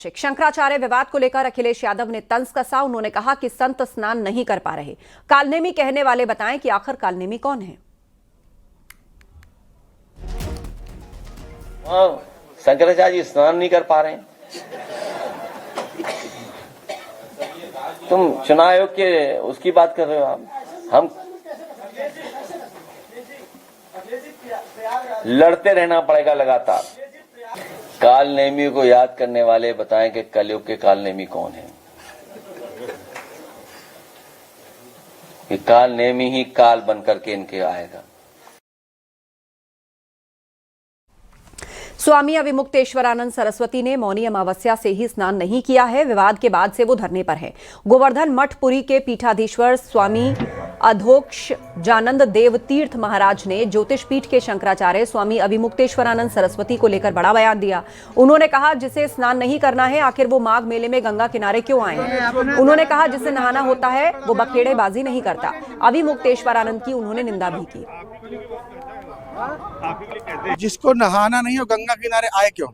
शंकराचार्य विवाद को लेकर अखिलेश यादव ने तंज कसा। उन्होंने कहा कि संत स्नान नहीं कर पा रहे। कालनेमी कहने वाले बताएं कि आखिर कालनेमी कौन है। शंकराचार्य जी स्नान नहीं कर पा रहे हैं। तुम चुनाव आयोग के उसकी बात कर रहे हो आप। हम लड़ते रहना पड़ेगा लगातार। कालनेमी को याद करने वाले बताएं कि कलयुग के कालनेमी कौन है। कि कालनेमी ही काल बनकर के इनके आएगा। स्वामी अविमुक्तेश्वरानंद सरस्वती ने मौनी अमावस्या से ही स्नान नहीं किया है। विवाद के बाद से वो धरने पर हैं। गोवर्धन मठपुरी के पीठाधीश्वर स्वामी अधोक्ष जानंद देव तीर्थ महाराज ने ज्योतिष पीठ के शंकराचार्य स्वामी अविमुक्तेश्वरानंद सरस्वती को लेकर बड़ा बयान दिया। उन्होंने कहा जिसे स्नान नहीं करना है आखिर वो माघ मेले में गंगा किनारे क्यों आए हैं। उन्होंने कहा जिसे नहाना होता है वो बखेड़ेबाजी नहीं करता। अविमुक्तेश्वरानंद की उन्होंने निंदा भी की। जिसको नहाना नहीं हो गंगा किनारे आए क्यों,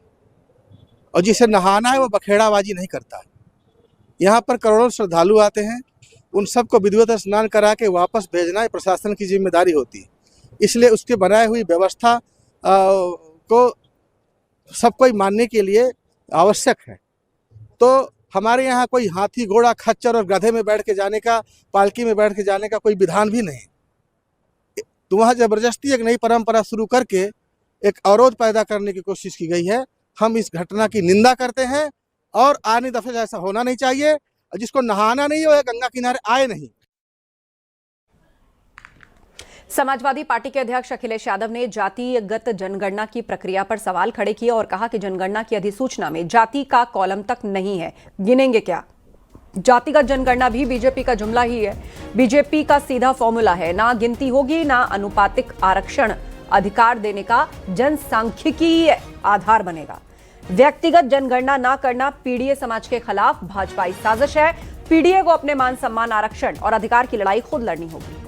और जिसे नहाना है वो बखेड़ाबाजी नहीं करता है। यहाँ पर करोड़ों श्रद्धालु आते हैं, उन सबको विधिवत स्नान करा के वापस भेजना है प्रशासन की जिम्मेदारी होती है। इसलिए उसके बनाए हुई व्यवस्था को सब कोई मानने के लिए आवश्यक है। तो हमारे यहाँ कोई हाथी घोड़ा खच्चर और गधे में बैठ के जाने का, पालकी में बैठ के जाने का कोई विधान भी नहीं। तो वहाँ जबरदस्ती एक नई परंपरा शुरू करके एक अवरोध पैदा करने की कोशिश की गई है। हम इस घटना की निंदा करते हैं और आने दफे ऐसा होना नहीं चाहिए। जिसको नहाना नहीं हो गंगा किनारे आए नहीं। समाजवादी पार्टी के अध्यक्ष अखिलेश यादव ने जातिगत जनगणना की प्रक्रिया पर सवाल खड़े किए और कहा कि जनगणना की अधिसूचना में जाति का कॉलम तक नहीं है। गिनेंगे क्या? जातिगत जनगणना भी बीजेपी का जुमला ही है। बीजेपी का सीधा फॉर्मूला है, ना गिनती होगी ना अनुपातिक आरक्षण अधिकार देने का जनसांख्यिकीय आधार बनेगा। व्यक्तिगत जनगणना ना करना पीडीए समाज के खिलाफ भाजपाई साजिश है। पीडीए को अपने मान सम्मान, आरक्षण और अधिकार की लड़ाई खुद लड़नी होगी।